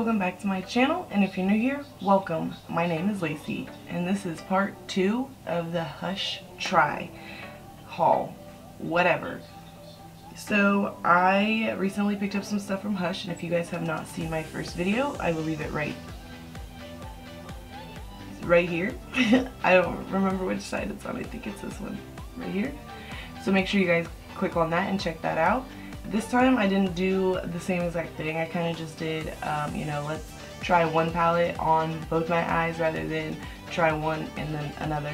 welcome back to my channel, and if you're new here, welcome. My name is Lacey, and this is part 2 of the Hush Try haul, whatever. So I recently picked up some stuff from Hush, and if you guys have not seen my first video, I will leave it right here. I don't remember which side it's on. I think it's this one right here. So make sure you guys click on that and check that out. This time I didn't do the same exact thing. I kind of just did, you know, let's try one palette on both my eyes rather than try one and then another.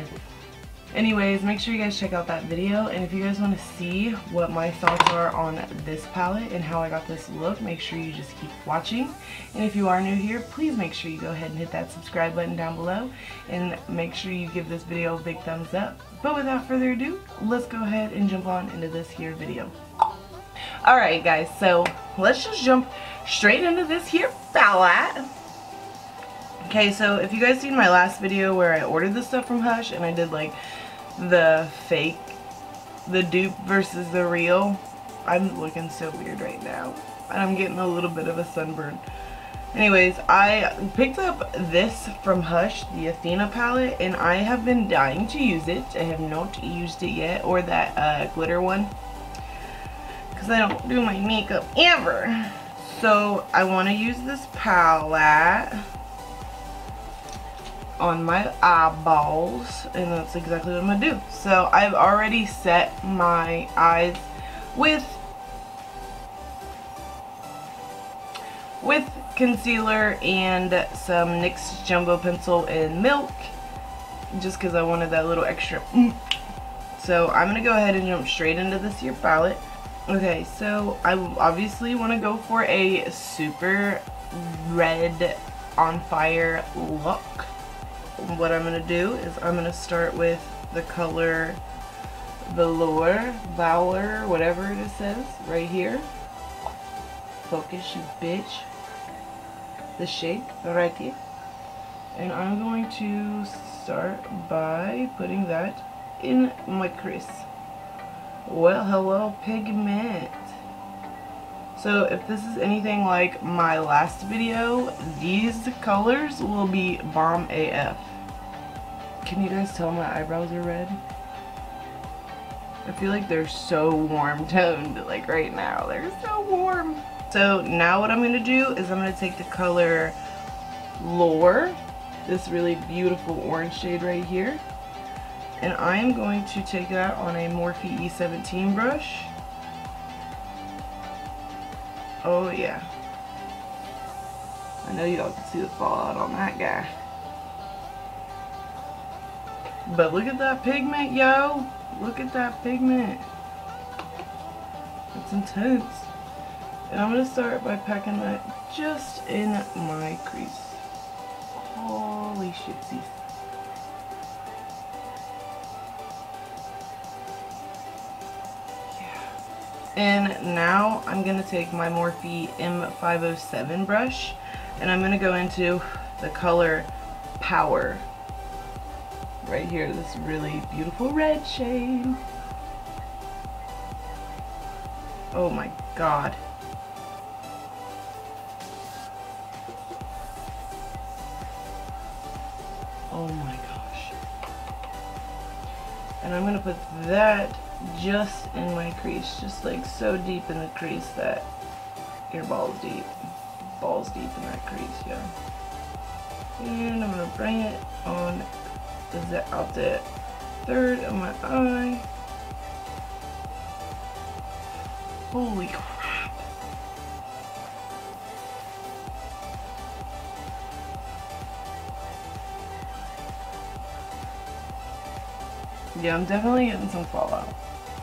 Anyways, make sure you guys check out that video, and if you guys want to see what my thoughts are on this palette and how I got this look, make sure you just keep watching. And if you are new here, please make sure you go ahead and hit that subscribe button down below, and make sure you give this video a big thumbs up. But without further ado, let's go ahead and jump on into this here video. Alright guys, so let's just jump straight into this here palette. Okay, so if you guys seen my last video where I ordered the stuff from Hush and I did like the fake, the dupe versus the real, I'm looking so weird right now and I'm getting a little bit of a sunburn. Anyways, I picked up this from Hush, the Athena palette, and I have been dying to use it. I have not used it yet, or that glitter one, because I don't do my makeup ever. So I want to use this palette on my eyeballs, and that's exactly what I'm gonna do. So I've already set my eyes with concealer and some NYX Jumbo Pencil in Milk, just because I wanted that little extra So I'm gonna go ahead and jump straight into this here palette. Okay, so I obviously want to go for a super red on fire look. What I'm going to do is I'm going to start with the color Valor, whatever it says, right here. Focus, you bitch. The shade right here. And I'm going to start by putting that in my crease. Well, hello pigment. So if this is anything like my last video, these colors will be bomb AF. Can you guys tell my eyebrows are red? I feel like they're so warm toned, like right now. They're so warm. So now what I'm going to do is I'm going to take the color Lore, this really beautiful orange shade right here, and I am going to take that on a Morphe E17 brush. Oh yeah. I know y'all can see the fallout on that guy. But look at that pigment, yo. Look at that pigment. It's intense. And I'm going to start by packing that just in my crease. Holy shitsies. And now I'm going to take my Morphe M507 brush, and I'm going to go into the color Power. Right here, this really beautiful red shade. Oh my god. Oh my gosh. And I'm going to put that just in my crease, just like so deep in the crease that your balls deep in that crease, yeah. And I'm gonna bring it on out the third of my eye. Holy crap! Yeah, I'm definitely getting some fallout.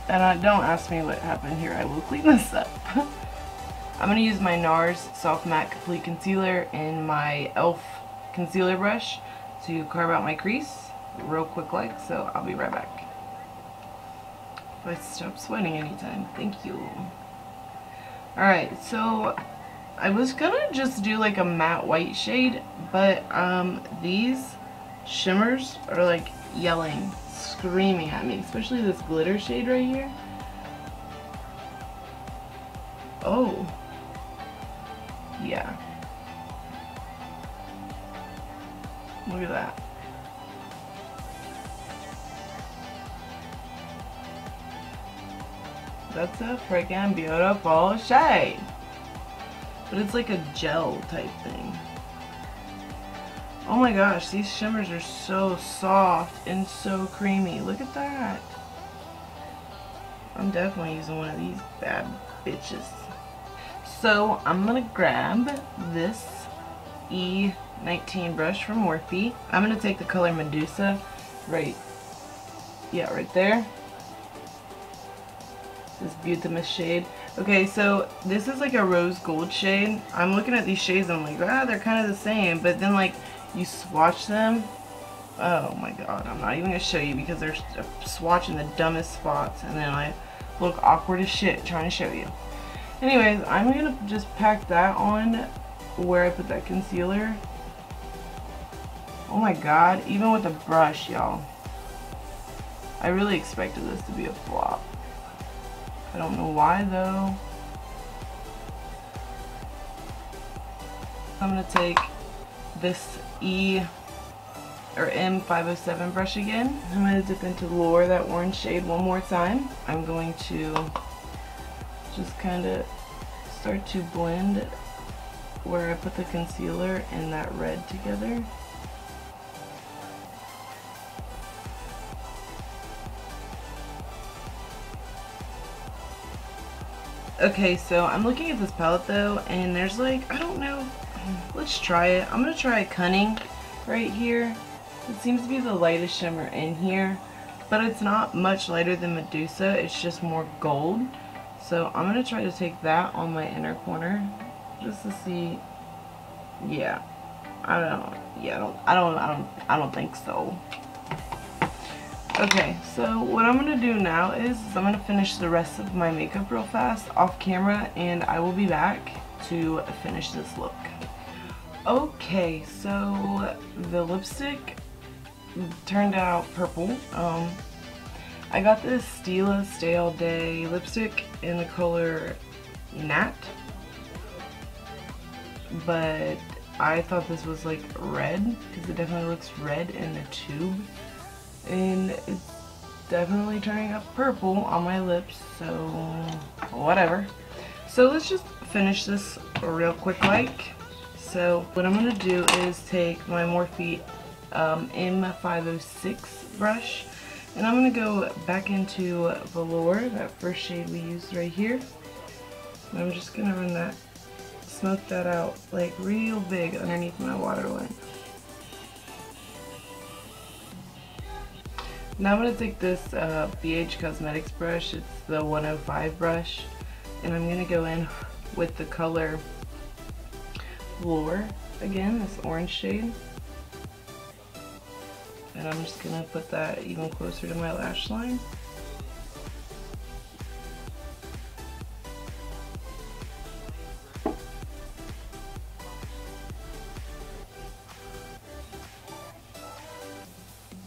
And don't ask me what happened here, I will clean this up. I'm going to use my NARS Soft Matte Complete Concealer and my e.l.f. concealer brush to carve out my crease real quick like, so I'll be right back. If I stop sweating anytime, thank you. Alright, so I was gonna just do like a matte white shade, but these shimmers are like yelling, screaming at me, especially this glitter shade right here. Oh yeah, Look at that. That's a freaking beautiful shade. But it's like a gel type thing. Oh my gosh, these shimmers are so soft and so creamy. Look at that. I'm definitely using one of these bad bitches. So I'm gonna grab this E19 brush from M.O.R.E. I'm gonna take the color Medusa right there. This V.I.D.E.O.S shade. Okay, so this is like a rose gold shade. I'm looking at these shades and I'm like, ah, they're kind of the same. But then like you swatch them. Oh my god, I'm not even gonna show you because they're swatching the dumbest spots, and then I look awkward as shit trying to show you. Anyways, I'm gonna just pack that on where I put that concealer. Oh my god, even with the brush, y'all. I really expected this to be a flop. I don't know why though. I'm gonna take this M.O.R.E brush again. I'm gonna dip into M.O.R.E, that orange shade, one more time. I'm going to just kind of start to blend where I put the concealer and that red together. Okay, so I'm looking at this palette though, and there's like, I don't know, let's try it. I'm gonna try Cunning right here. It seems to be the lightest shimmer in here, but it's not much lighter than Medusa, it's just more gold. So I'm gonna try to take that on my inner corner just to see. Yeah, I don't think so. Okay, so what I'm gonna do now is I'm gonna finish the rest of my makeup real fast off camera, and I will be back to finish this look. Okay, so the lipstick turned out purple. I got this Stila Stay All Day lipstick in the color Nat, but I thought this was like red because it definitely looks red in the tube, and it's definitely turning up purple on my lips, so whatever. So let's just finish this real quick like. So what I'm going to do is take my M.O.R.E M506 brush, and I'm going to go back into Velour, that first shade we used right here. And I'm just going to run that, smoke that out like real big underneath my waterline. Now I'm going to take this BH Cosmetics brush, it's the 105 brush, and I'm going to go in with the color Velour, again, this orange shade. And I'm just going to put that even closer to my lash line.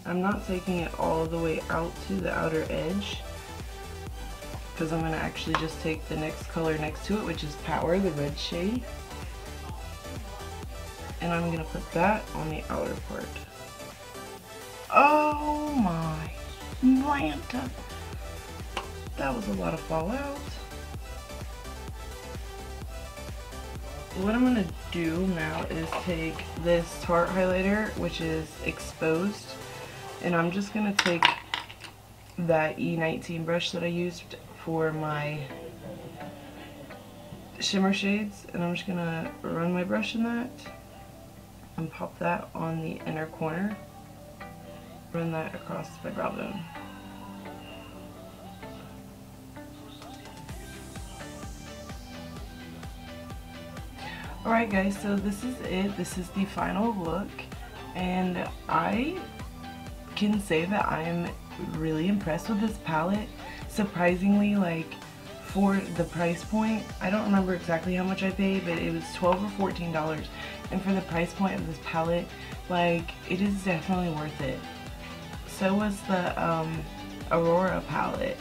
I'm not taking it all the way out to the outer edge, because I'm going to actually just take the next color next to it, which is Power, the red shade. And I'm going to put that on the outer part. Oh my Lanta. That was a lot of fallout. What I'm going to do now is take this Tarte highlighter, which is Exposed, and I'm just going to take that E19 brush that I used for my shimmer shades, and I'm just going to run my brush in that and pop that on the inner corner. Run that across my brow bone. Alright guys, so this is it. This is the final look, and I can say that I'm really impressed with this palette. Surprisingly, like, for the price point, I don't remember exactly how much I paid, but it was $12 or $14, and for the price point of this palette, like, it is definitely worth it. So was the Aurora palette.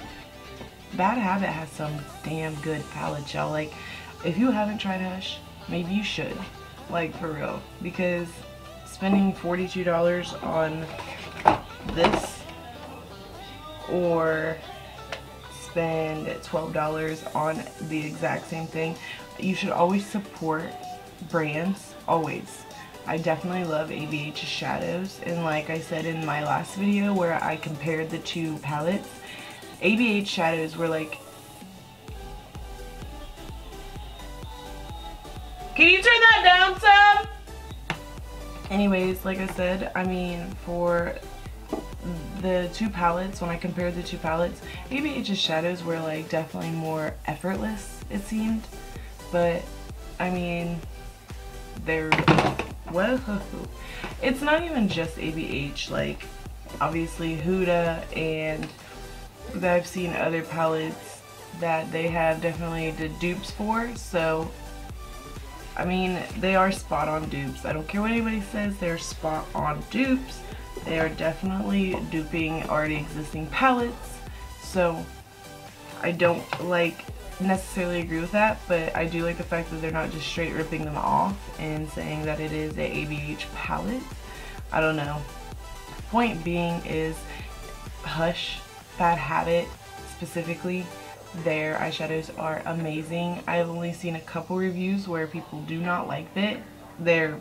Bad Habit has some damn good palettes, y'all. Like, if you haven't tried Hush, maybe you should. Like, for real. Because spending $42 on this or spend $12 on the exact same thing. You should always support brands, always. I definitely love ABH's shadows, and like I said in my last video where I compared the two palettes, ABH shadows were like, can you turn that down some? Anyways, like I said, I mean, for the two palettes, when I compared the two palettes, ABH's shadows were like definitely more effortless, it seemed. But I mean, they're, whoa, it's not even just ABH. Like obviously Huda, and I've seen other palettes that they have definitely the dupes for. So I mean, they are spot on dupes. I don't care what anybody says, they're spot on dupes. They are definitely duping already existing palettes. So I don't like necessarily agree with that, but I do like the fact that they're not just straight ripping them off and saying that it is a ABH palette. I don't know. Point being is Hush, Bad Habit specifically, their eyeshadows are amazing. I've only seen a couple reviews where people do not like their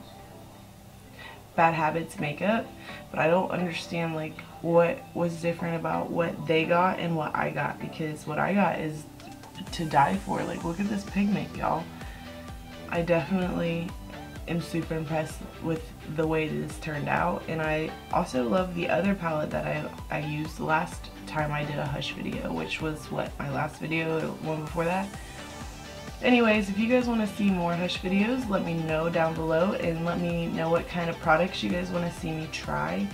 Bad Habits makeup, but I don't understand like what was different about what they got and what I got, because what I got is to die for. Like, look at this pigment, y'all. I definitely am super impressed with the way this turned out, and I also love the other palette that I used the last time I did a Hush video, which was what, my last video, the one before that. Anyways, if you guys want to see more Hush videos, let me know down below, and let me know what kind of products you guys want to see me try,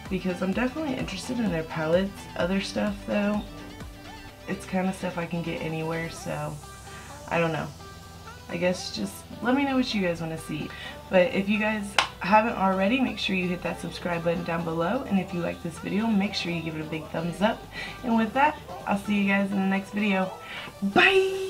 because I'm definitely interested in their palettes. Other stuff though, it's kind of stuff I can get anywhere, so I don't know. I guess just let me know what you guys want to see. But if you guys haven't already, make sure you hit that subscribe button down below, and if you like this video, make sure you give it a big thumbs up. And with that, I'll see you guys in the next video. Bye!